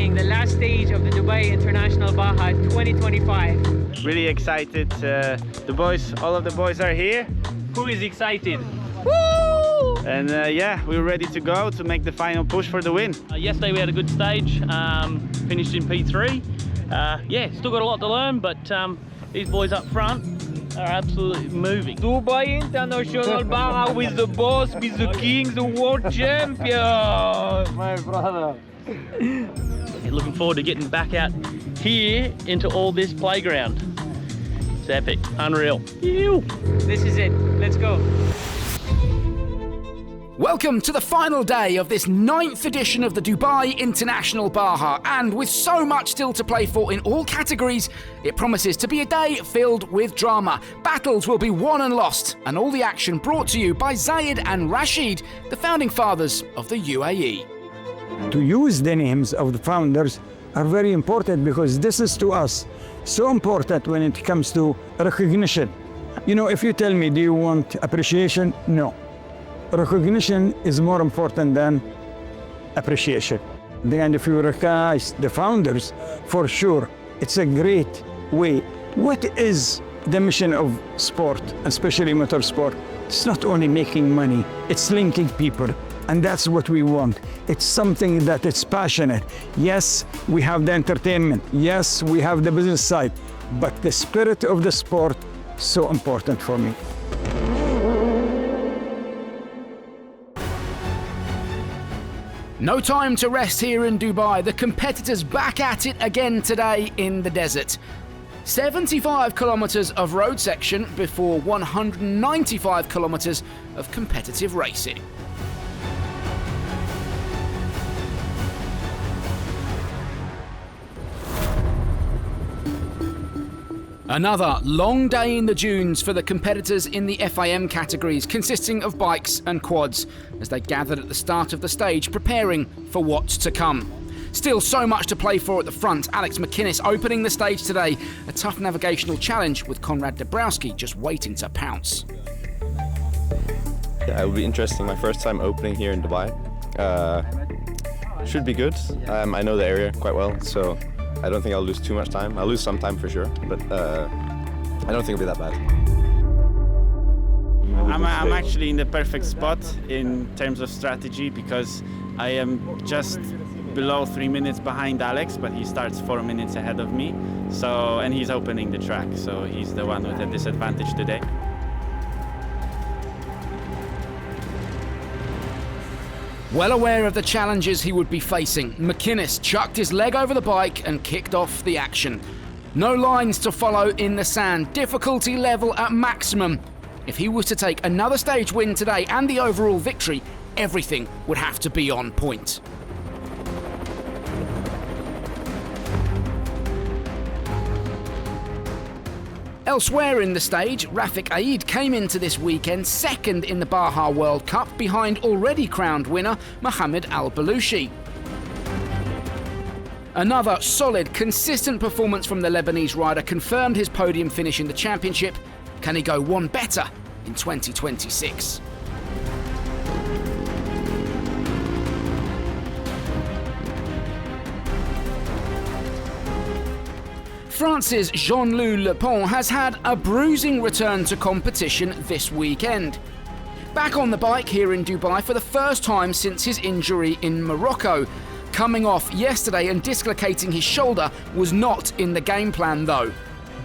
opening the last stage of the Dubai International Baja 2025. Really excited. All of the boys are here. Who is excited? Woo! And yeah, we're ready to go to make the final push for the win. Yesterday we had a good stage, finished in P3. Yeah, still got a lot to learn, but these boys up front are absolutely moving. Dubai International Baja with the boss, with the king, the world champion. My brother. Looking forward to getting back out here into all this playground. It's epic, unreal. Ew. This is it. Let's go. Welcome to the final day of this 9th edition of the Dubai International Baja, and with so much still to play for in all categories, it promises to be a day filled with drama. Battles will be won and lost, and all the action brought to you by Zayed and Rashid, the founding fathers of the UAE. To use the names of the founders are very important because this is to us so important when it comes to recognition. You know, if you tell me, do you want appreciation? No. Recognition is more important than appreciation. And if you recognize the founders, for sure, it's a great way. What is the mission of sport, especially motorsport? It's not only making money, it's linking people. And that's what we want. It's something that is passionate. Yes, we have the entertainment. Yes, we have the business side. But the spirit of the sport, so important for me. No time to rest here in Dubai. The competitors back at it again today in the desert. 75 kilometres of road section before 195 kilometres of competitive racing. Another long day in the dunes for the competitors in the FIM categories, consisting of bikes and quads, as they gathered at the start of the stage, preparing for what's to come. Still so much to play for at the front. Alex McInnes opening the stage today. A tough navigational challenge with Konrad Dabrowski just waiting to pounce. Yeah, it will be interesting. My first time opening here in Dubai. Should be good. I know the area quite well, so I don't think I'll lose too much time. I'll lose some time for sure, but I don't think it'll be that bad. I'm actually in the perfect spot in terms of strategy because I am just below 3 minutes behind Alex, but he starts 4 minutes ahead of me. So, and he's opening the track, so he's the one with a disadvantage today. Well aware of the challenges he would be facing, McInnes chucked his leg over the bike and kicked off the action. No lines to follow in the sand, difficulty level at maximum. If he was to take another stage win today and the overall victory, everything would have to be on point. Elsewhere in the stage, Rafik Aid came into this weekend second in the Baja World Cup behind already crowned winner Mohamed Al-Balushi. Another solid, consistent performance from the Lebanese rider confirmed his podium finish in the championship. Can he go one better in 2026? France's Jean-Louis Le Pont has had a bruising return to competition this weekend. Back on the bike here in Dubai for the first time since his injury in Morocco. Coming off yesterday and dislocating his shoulder was not in the game plan though.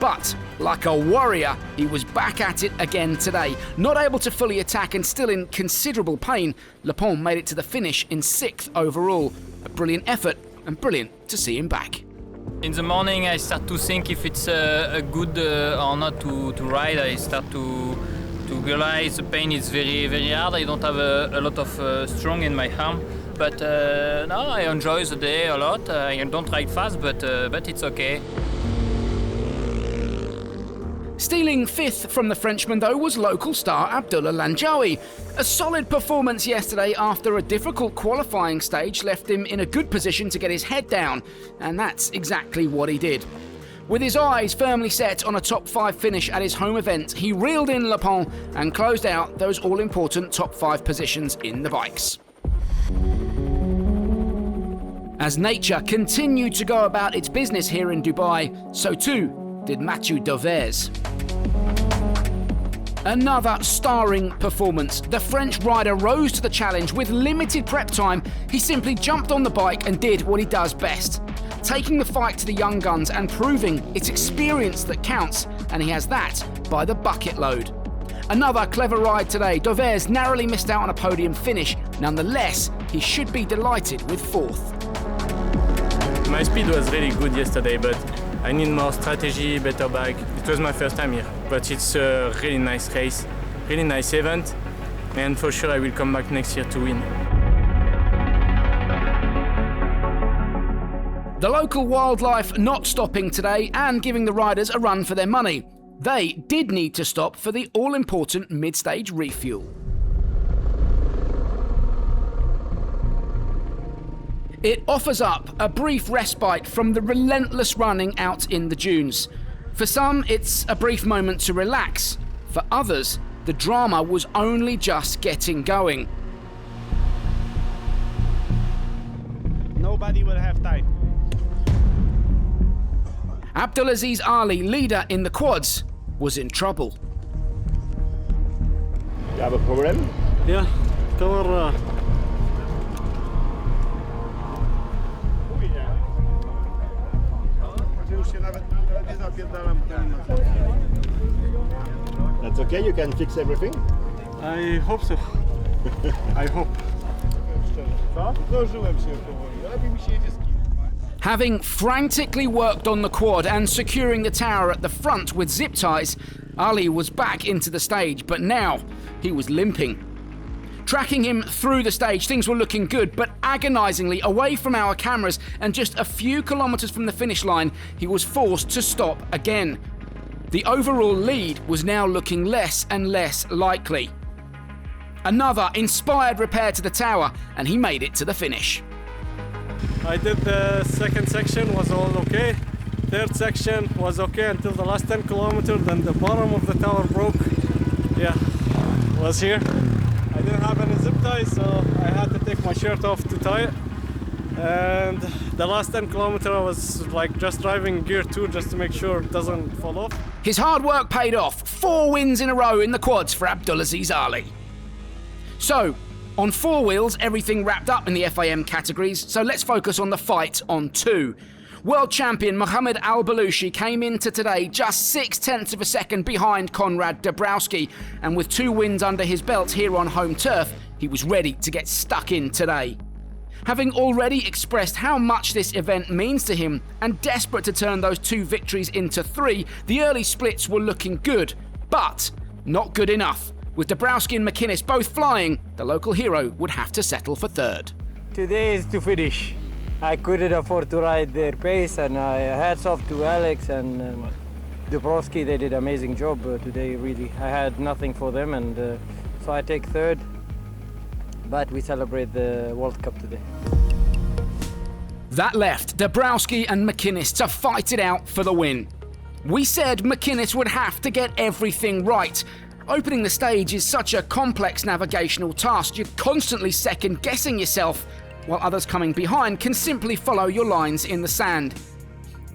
But, like a warrior, he was back at it again today. Not able to fully attack and still in considerable pain, Le Pont made it to the finish in 6th overall. A brilliant effort and brilliant to see him back. In the morning I start to think if it's a good or not to ride. I start to realize the pain is very, very hard. I don't have a lot of strong in my arm. But no, I enjoy the day a lot. I don't ride fast, but it's okay. Stealing 5th from the Frenchman, though, was local star Abdullah Lanjawi. A solid performance yesterday after a difficult qualifying stage left him in a good position to get his head down, and that's exactly what he did. With his eyes firmly set on a top 5 finish at his home event, he reeled in Le Pont and closed out those all-important top 5 positions in the bikes. As nature continued to go about its business here in Dubai, so too did Mathieu Dauvers. Another starring performance. The French rider rose to the challenge with limited prep time. He simply jumped on the bike and did what he does best, taking the fight to the young guns and proving it's experience that counts, and he has that by the bucket load. Another clever ride today. Dauvers narrowly missed out on a podium finish. Nonetheless, he should be delighted with fourth. My speed was really good yesterday, but I need more strategy, better bike. It was my first time here, but it's a really nice race, really nice event, and for sure I will come back next year to win. The local wildlife not stopping today and giving the riders a run for their money. They did need to stop for the all-important mid-stage refuel. It offers up a brief respite from the relentless running out in the dunes. For some, it's a brief moment to relax. For others, the drama was only just getting going. Nobody will have time. Abdulaziz Ali, leader in the quads, was in trouble. You have a problem? Yeah, cover. That's okay, you can fix everything? I hope so. I hope. Having frantically worked on the quad and securing the tower at the front with zip ties, Ali was back into the stage, but now he was limping. Tracking him through the stage, things were looking good, but agonisingly away from our cameras and just a few kilometres from the finish line, he was forced to stop again. The overall lead was now looking less and less likely. Another inspired repair to the tower, and he made it to the finish. I did the second section, was all okay. Third section was okay until the last 10 kilometers, then the bottom of the tower broke. Yeah, was here. I didn't have any zip ties, so I had to take my shirt off to tie it. And the last 10 kilometers I was like just driving gear 2 just to make sure it doesn't fall off. His hard work paid off. 4 wins in a row in the quads for Abdulaziz Ali. So, on 4 wheels, everything wrapped up in the FAM categories, so let's focus on the fight on 2. World champion Mohamed Al-Balushi came into today just 0.6 of a second behind Konrad Dabrowski, and with 2 wins under his belt here on home turf, he was ready to get stuck in today. Having already expressed how much this event means to him and desperate to turn those 2 victories into 3, the early splits were looking good, but not good enough. With Dabrowski and McInnes both flying, the local hero would have to settle for 3rd. Today is to finish. I couldn't afford to ride their pace, and hats off to Alex and Dabrowski. They did an amazing job today, really. I had nothing for them, and so I take 3rd. But we celebrate the World Cup today. That left Dabrowski and McInnes to fight it out for the win. We said McInnes would have to get everything right. Opening the stage is such a complex navigational task. You're constantly second-guessing yourself, while others coming behind can simply follow your lines in the sand.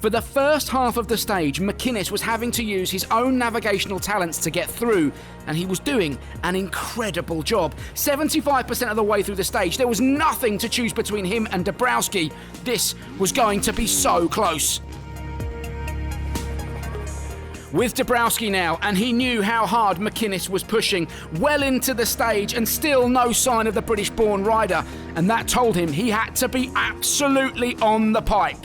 For the first half of the stage, McInnes was having to use his own navigational talents to get through, and he was doing an incredible job. 75% of the way through the stage, there was nothing to choose between him and Dabrowski. This was going to be so close. With Dabrowski now, and he knew how hard McInnes was pushing, well into the stage, and still no sign of the British-born rider, and that told him he had to be absolutely on the pipe.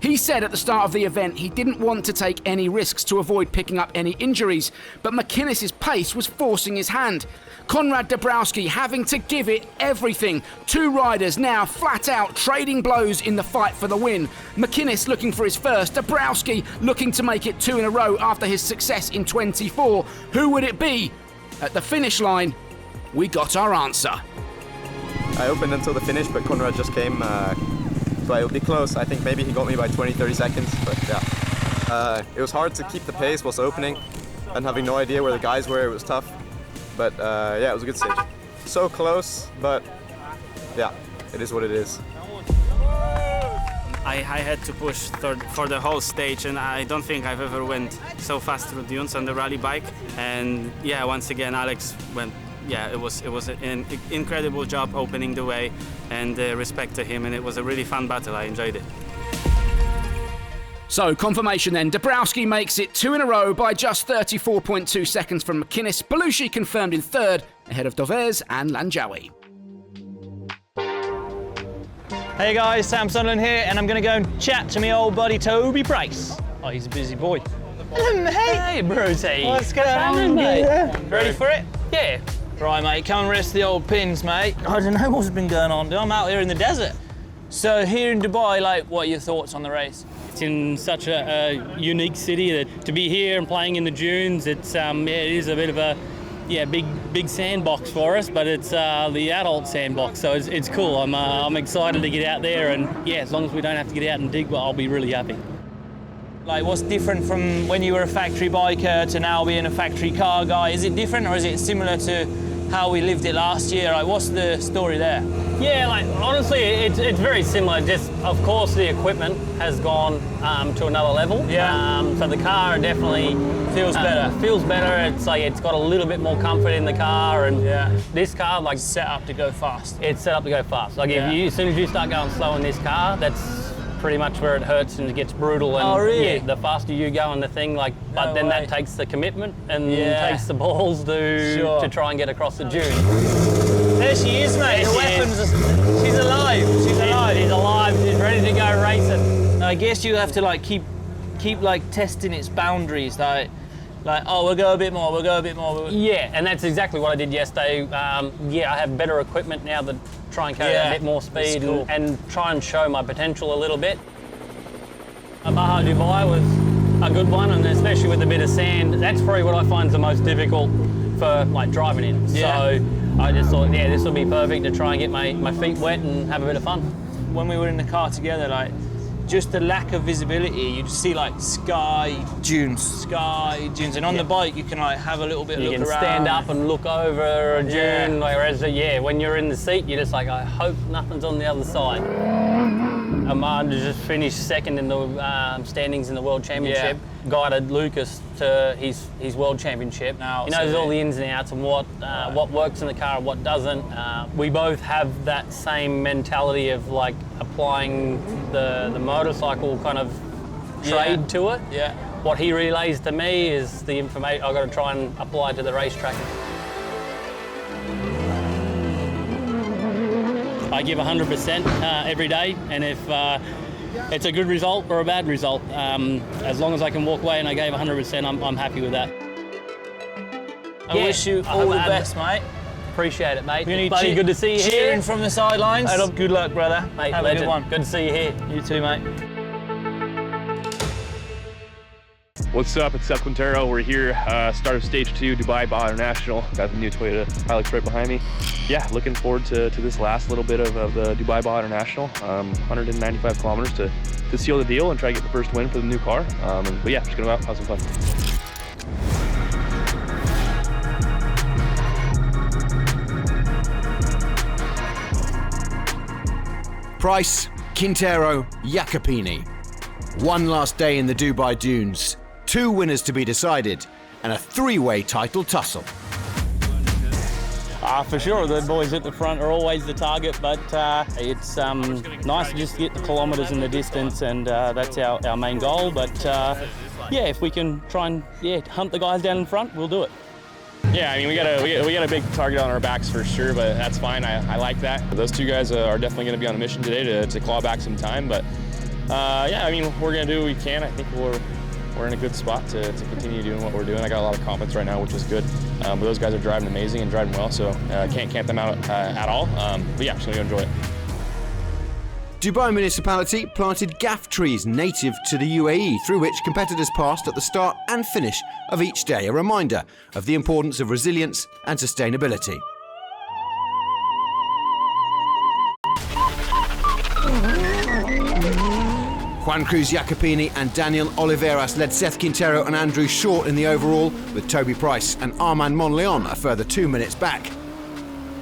He said at the start of the event he didn't want to take any risks to avoid picking up any injuries, but McInnes' pace was forcing his hand. Konrad Dabrowski having to give it everything. 2 riders now flat out trading blows in the fight for the win. McInnes looking for his first, Dabrowski looking to make it 2 in a row after his success in 24. Who would it be? At the finish line, we got our answer. I opened until the finish, but Konrad just came, so it'll be close. I think maybe he got me by 20-30 seconds, but yeah. It was hard to keep the pace whilst opening and having no idea where the guys were. It was tough. But yeah, it was a good stage. So close, but yeah, it is what it is. I had to push for the whole stage, and I don't think I've ever went so fast through dunes on the rally bike. And yeah, once again, Alex went. Yeah, it was an incredible job opening the way, and respect to him, and it was a really fun battle. I enjoyed it. So, confirmation then. Dabrowski makes it 2 in a row by just 34.2 seconds from McInnes. Belushi confirmed in third, ahead of Dovez and Lanjawi. Hey guys, Sam Sunderland here, and I'm going to go and chat to my old buddy Toby Price. Oh, he's a busy boy. Hello, mate. Hey, Brucey. What's going on, mate? Ready for it? Yeah. Right, mate, come and rest the old pins, mate. I don't know what's been going on. I'm out here in the desert. So here in Dubai, like, what are your thoughts on the race? It's in such a unique city that to be here and playing in the dunes, it's yeah, it is a bit of a big sandbox for us, but it's the adult sandbox, so it's cool. I'm excited to get out there, and yeah, as long as we don't have to get out and dig, well, I'll be really happy. Like, what's different from when you were a factory biker to now being a factory car guy? Is it different, or is it similar to how we lived it last year? Like, what's the story there? Yeah, like honestly, it's very similar. Just of course the equipment has gone to another level. Yeah. So the car definitely Feels better. Feels better. It's like it's got a little bit more comfort in the car, and this car like Set up to go fast. it's set up to go fast. Like Yeah. if you, as soon as you start going slow in this car, that's pretty much where it hurts and it gets brutal. And Oh, really? yeah, the faster you go in the thing, like, but No then way. that takes the commitment and Yeah. takes the balls Sure. to try and get across the dune. There she is, mate. There The she weapons are, she's alive. She's alive. She's alive. She's ready to go racing. I guess you have to like keep like testing its boundaries, like oh, we'll go a bit more, we'll go a bit more. Yeah, and that's exactly what I did yesterday. Yeah, I have better equipment now that try and carry Yeah, a bit more that's speed cool. and try and show my potential a little bit. Baja Dubai was a good one, and especially with a bit of sand, that's probably what I find the most difficult for like driving in. Yeah. So I just thought, yeah, this will be perfect to try and get my feet wet and have a bit of fun. When we were in the car together, like, just the lack of visibility, you just see like sky dunes, and on the bike you can like have a little bit You look can around. stand up and look over a dune, Yeah. whereas when you're in the seat, you're just like, I hope nothing's on the other side. Ahmad just finished second in the standings in the World Championship, guided Lucas to his World Championship. Now, He knows all the ins and outs and what works in the car and what doesn't. We both have that same mentality of like applying the motorcycle kind of trade to it. Yeah. What he relays to me is the information I've got to try and apply to the racetrack. I give 100% every day, and if it's a good result or a bad result, as long as I can walk away and I gave 100%, I'm happy with that. I wish you all the best, mate. Appreciate it, mate. We need Buddy, good to see you here. cheering from the sidelines. Good luck, brother. Mate, have legend. a good one. Good to see you here. You too, mate. What's up? It's Seth Quintero. We're here, start of stage 2, Dubai Baja International. Got the new Toyota Hilux right behind me. Yeah, looking forward to this last little bit of the Dubai Baja International. 195 kilometers to seal the deal and try to get the first win for the new car. But yeah, just gonna go out, have some fun. Price, Quintero, Jacopini. One last day in the Dubai Dunes. 2 winners to be decided, and a 3-way title tussle. For sure, the boys at the front are always the target, but it's nice to just get the kilometres in the distance, and that's our main goal. But yeah, if we can try and hunt the guys down in front, we'll do it. Yeah, I mean, we got a big target on our backs for sure, but that's fine. I like that. Those 2 guys are definitely going to be on a mission today to claw back some time, but yeah, I mean, we're going to do what we can. I think we're in a good spot to continue doing what we're doing. I got a lot of confidence right now, which is good. But those guys are driving amazing and driving well, so can't count them out at all. But yeah, just going to enjoy it. Dubai municipality planted gaff trees native to the UAE, through which competitors passed at the start and finish of each day, a reminder of the importance of resilience and sustainability. Juan Cruz Jacopini and Daniel Oliveras led Seth Quintero and Andrew Short in the overall, with Toby Price and Armand Monleon a further 2 minutes back.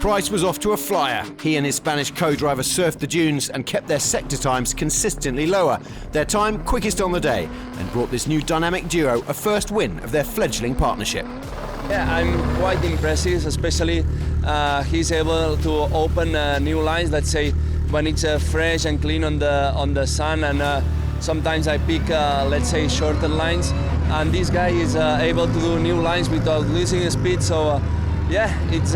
Price was off to a flyer. He and his Spanish co-driver surfed the dunes and kept their sector times consistently lower. Their time quickest on the day and brought this new dynamic duo a first win of their fledgling partnership. Yeah, I'm quite impressed, especially he's able to open new lines, let's say, when it's fresh and clean on the sun, and sometimes I pick, let's say, shorter lines, and this guy is able to do new lines without losing speed, so yeah, it's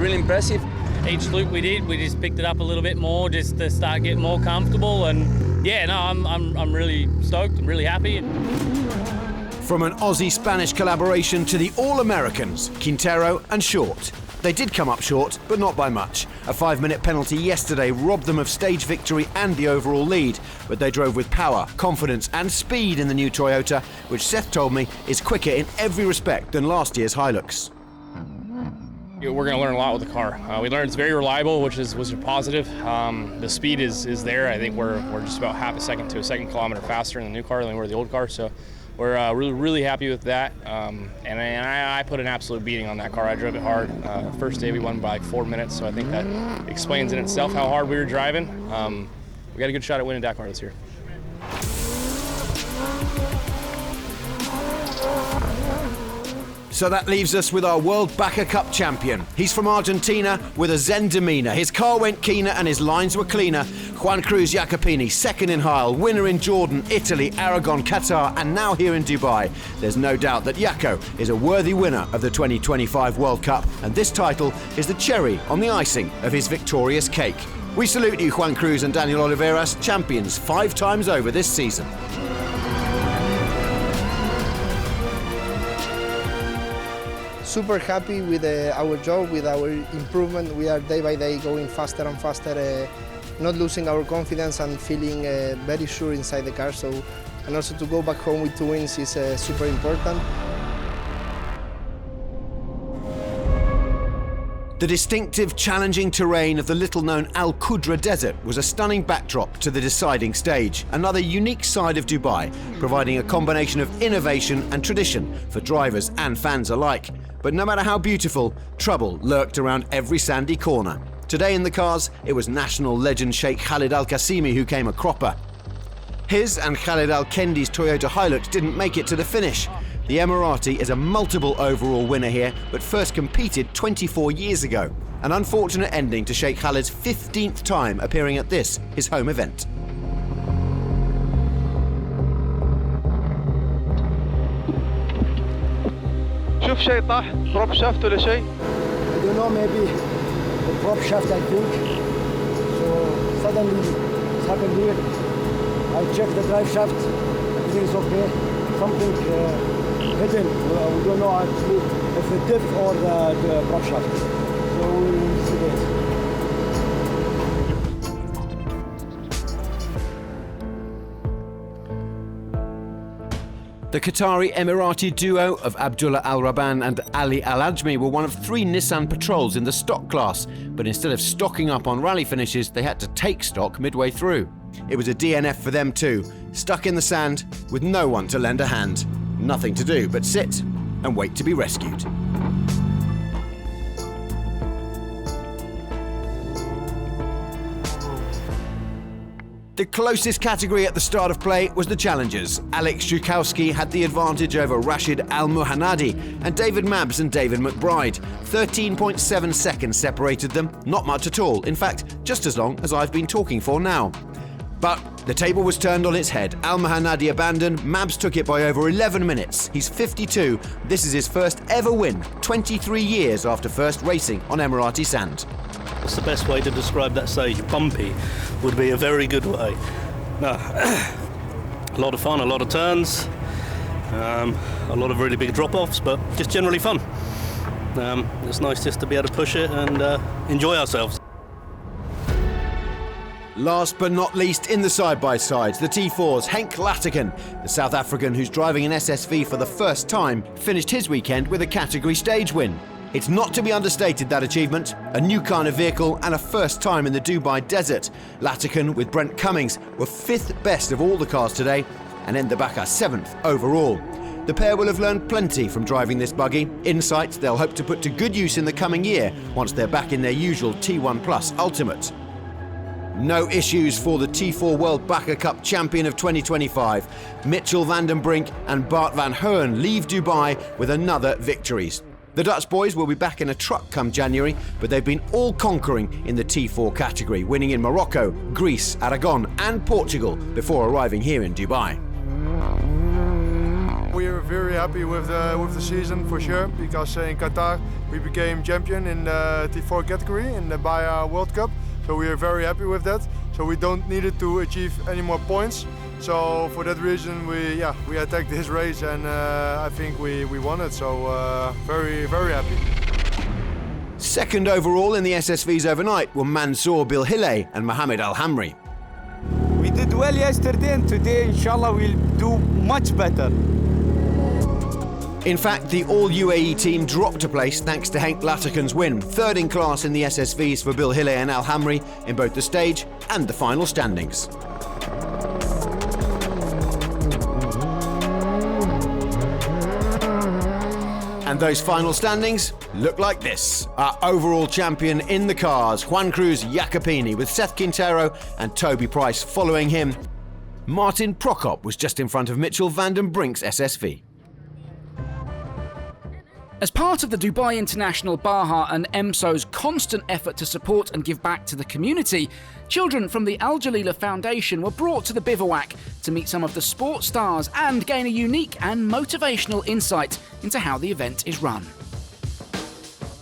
really impressive. Each loop we did, we just picked it up a little bit more just to start getting more comfortable, and yeah, no, I'm really stoked, I'm really happy. From an Aussie-Spanish collaboration to the All-Americans, Quintero and Short. They did come up short, but not by much. A 5-minute penalty yesterday robbed them of stage victory and the overall lead, but they drove with power, confidence and speed in the new Toyota, which Seth told me is quicker in every respect than last year's Hilux. We're going to learn a lot with the car. We learned it's very reliable, which was positive. The speed is there. I think we're just about half a second to a second kilometer faster in the new car than we were the old car, so we're really happy with that. And I put an absolute beating on that car. I drove it hard. First day we won by like 4 minutes, so I think that explains in itself how hard we were driving. We got a good shot at winning Dakar this year. So that leaves us with our World Baja Cup champion. He's from Argentina with a zen demeanour. His car went keener and his lines were cleaner. Juan Cruz Jacopini, second in Heil, winner in Jordan, Italy, Aragon, Qatar, and now here in Dubai. There's no doubt that Jaco is a worthy winner of the 2025 World Cup, and this title is the cherry on the icing of his victorious cake. We salute you, Juan Cruz and Daniel Oliveras, champions 5 times over this season. Super happy with our job, with our improvement. We are day by day going faster and faster, not losing our confidence and feeling very sure inside the car. So, and also to go back home with 2 wins is super important. The distinctive, challenging terrain of the little-known Al Qudra Desert was a stunning backdrop to the deciding stage, another unique side of Dubai, providing a combination of innovation and tradition for drivers and fans alike. But no matter how beautiful, trouble lurked around every sandy corner. Today in the cars, it was national legend Sheikh Khalid Al Qasimi who came a cropper. His and Khalid Al Kendi's Toyota Hilux didn't make it to the finish. The Emirati is a multiple overall winner here, but first competed 24 years ago. An unfortunate ending to Sheikh Khalid's 15th time appearing at this, his home event. شوف شيء طاح prop shaft ولا شيء؟ I don't know, maybe the prop shaft, I think. So suddenly it happened here. I checked the drive shaft, everything is okay. Something hidden, we don't know actually if the diff or the prop shaft. So we'll see this. The Qatari Emirati duo of Abdullah Al Raban and Ali Al Ajmi were one of 3 Nissan Patrols in the stock class, but instead of stocking up on rally finishes, they had to take stock midway through. It was a DNF for them too, stuck in the sand with no one to lend a hand. Nothing to do but sit and wait to be rescued. The closest category at the start of play was the challengers. Alex Zhukowski had the advantage over Rashid Al-Muhannadi and David Mabbs and David McBride. 13.7 seconds separated them, not much at all. In fact, just as long as I've been talking for now. But the table was turned on its head. Al-Muhannadi abandoned, Mabbs took it by over 11 minutes. He's 52. This is his first ever win, 23 years after first racing on Emirati sand. What's the best way to describe that stage? Bumpy would be a very good way. No, a lot of fun, a lot of turns, a lot of really big drop-offs, but just generally fun. It's nice just to be able to push it and enjoy ourselves. Last but not least in the side-by-sides, the T4's Henk Laatiken, the South African who's driving an SSV for the first time, finished his weekend with a category stage win. It's not to be understated, that achievement. A new kind of vehicle and a first time in the Dubai desert. Laatiken with Brent Cummings were 5th best of all the cars today and end the Baja 7th overall. The pair will have learned plenty from driving this buggy, insights they'll hope to put to good use in the coming year once they're back in their usual T1 Plus Ultimate. No issues for the T4 World Baja Cup champion of 2025. Mitchell van den Brink and Bart van Hoorn leave Dubai with another victories. The Dutch boys will be back in a truck come January, but they've been all-conquering in the T4 category, winning in Morocco, Greece, Aragon and Portugal before arriving here in Dubai. We are very happy with the season for sure, because in Qatar we became champion in the T4 category in the Baja World Cup. So we are very happy with that. So we don't need it to achieve any more points. So for that reason we attacked this race, and I think we won it. So very happy. Second overall in the SSVs overnight were Mansour Bilhile and Mohamed Al Hamri. We did well yesterday, and today inshallah we'll do much better. In fact, the all-UAE team dropped a place thanks to Henk Latterken's win, third in class in the SSVs for Bilhile and Al Hamri in both the stage and the final standings. And those final standings look like this. Our overall champion in the cars, Juan Cruz Jacopini, with Seth Quintero and Toby Price following him. Martin Prokop was just in front of Mitchell van den Brink's SSV. As part of the Dubai International Baja and EMSO's constant effort to support and give back to the community, children from the Al Jalila Foundation were brought to the bivouac to meet some of the sports stars and gain a unique and motivational insight into how the event is run.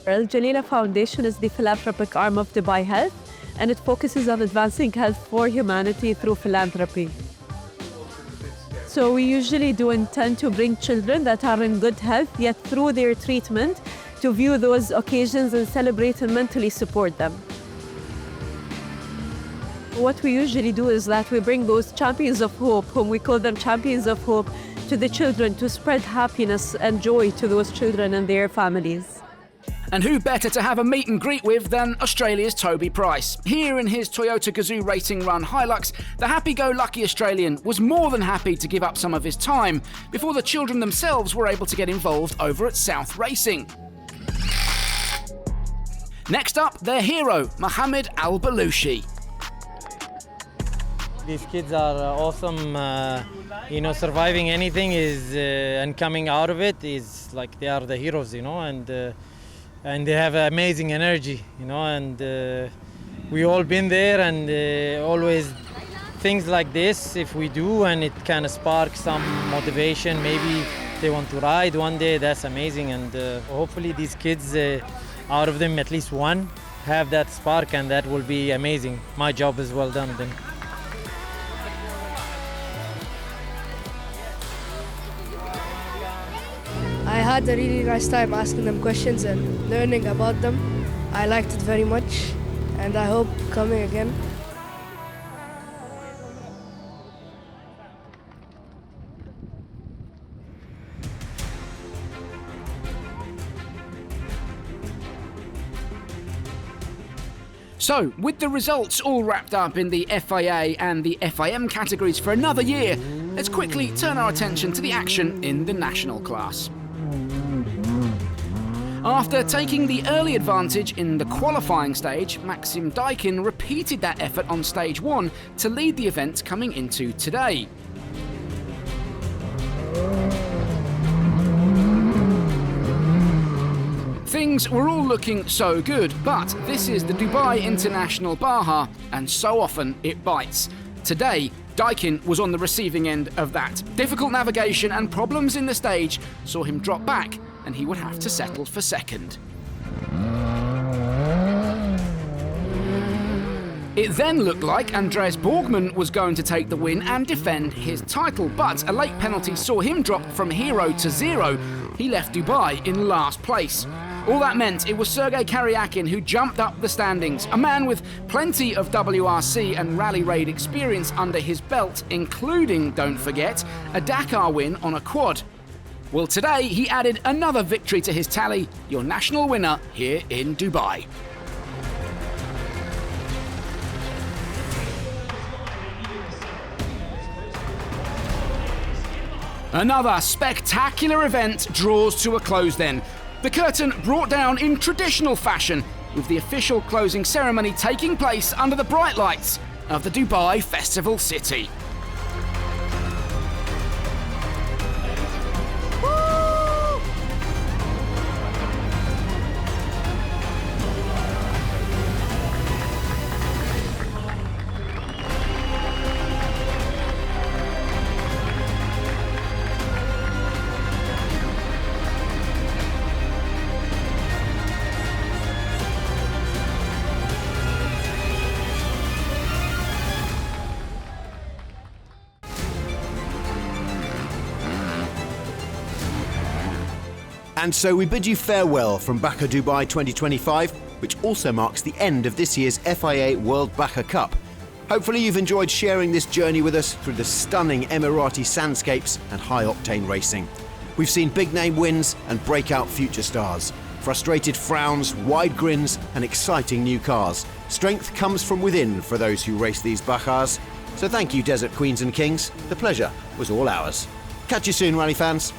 Al Jalila Foundation is the philanthropic arm of Dubai Health, and it focuses on advancing health for humanity through philanthropy. So we usually do intend to bring children that are in good health, yet through their treatment, to view those occasions and celebrate and mentally support them. What we usually do is that we bring those champions of hope, whom we call them champions of hope, to the children to spread happiness and joy to those children and their families. And who better to have a meet and greet with than Australia's Toby Price? Here in his Toyota Gazoo Racing Run Hilux, the happy-go-lucky Australian was more than happy to give up some of his time before the children themselves were able to get involved over at South Racing. Next up, their hero, Mohamed Al Balushi. These kids are awesome. Surviving anything is and coming out of it is like they are the heroes, and they have amazing energy, and we all been there, and always things like this, if we do, and it kind of sparks some motivation, maybe they want to ride one day, that's amazing, and hopefully these kids, out of them at least one, have that spark, and that will be amazing. My job is well done then. I had a really nice time asking them questions and learning about them. I liked it very much, and I hope coming again. So, with the results all wrapped up in the FIA and the FIM categories for another year, let's quickly turn our attention to the action in the national class. After taking the early advantage in the qualifying stage, Maxim Daikin repeated that effort on stage 1 to lead the event coming into today. Things were all looking so good, but this is the Dubai International Baja, and so often it bites. Today, Daikin was on the receiving end of that. Difficult navigation and problems in the stage saw him drop back, and he would have to settle for second. It then looked like Andreas Borgman was going to take the win and defend his title, but a late penalty saw him drop from hero to zero. He left Dubai in last place. All that meant it was Sergei Karyakin who jumped up the standings, a man with plenty of WRC and rally raid experience under his belt, including, don't forget, a Dakar win on a quad. Well, today he added another victory to his tally, your national winner here in Dubai. Another spectacular event draws to a close then. The curtain brought down in traditional fashion, with the official closing ceremony taking place under the bright lights of the Dubai Festival City. And so we bid you farewell from Baja Dubai 2025, which also marks the end of this year's FIA World Baja Cup. Hopefully you've enjoyed sharing this journey with us through the stunning Emirati sandscapes and high-octane racing. We've seen big-name wins and breakout future stars, frustrated frowns, wide grins and exciting new cars. Strength comes from within for those who race these Bajas. So thank you, Desert Queens and Kings. The pleasure was all ours. Catch you soon, rally fans.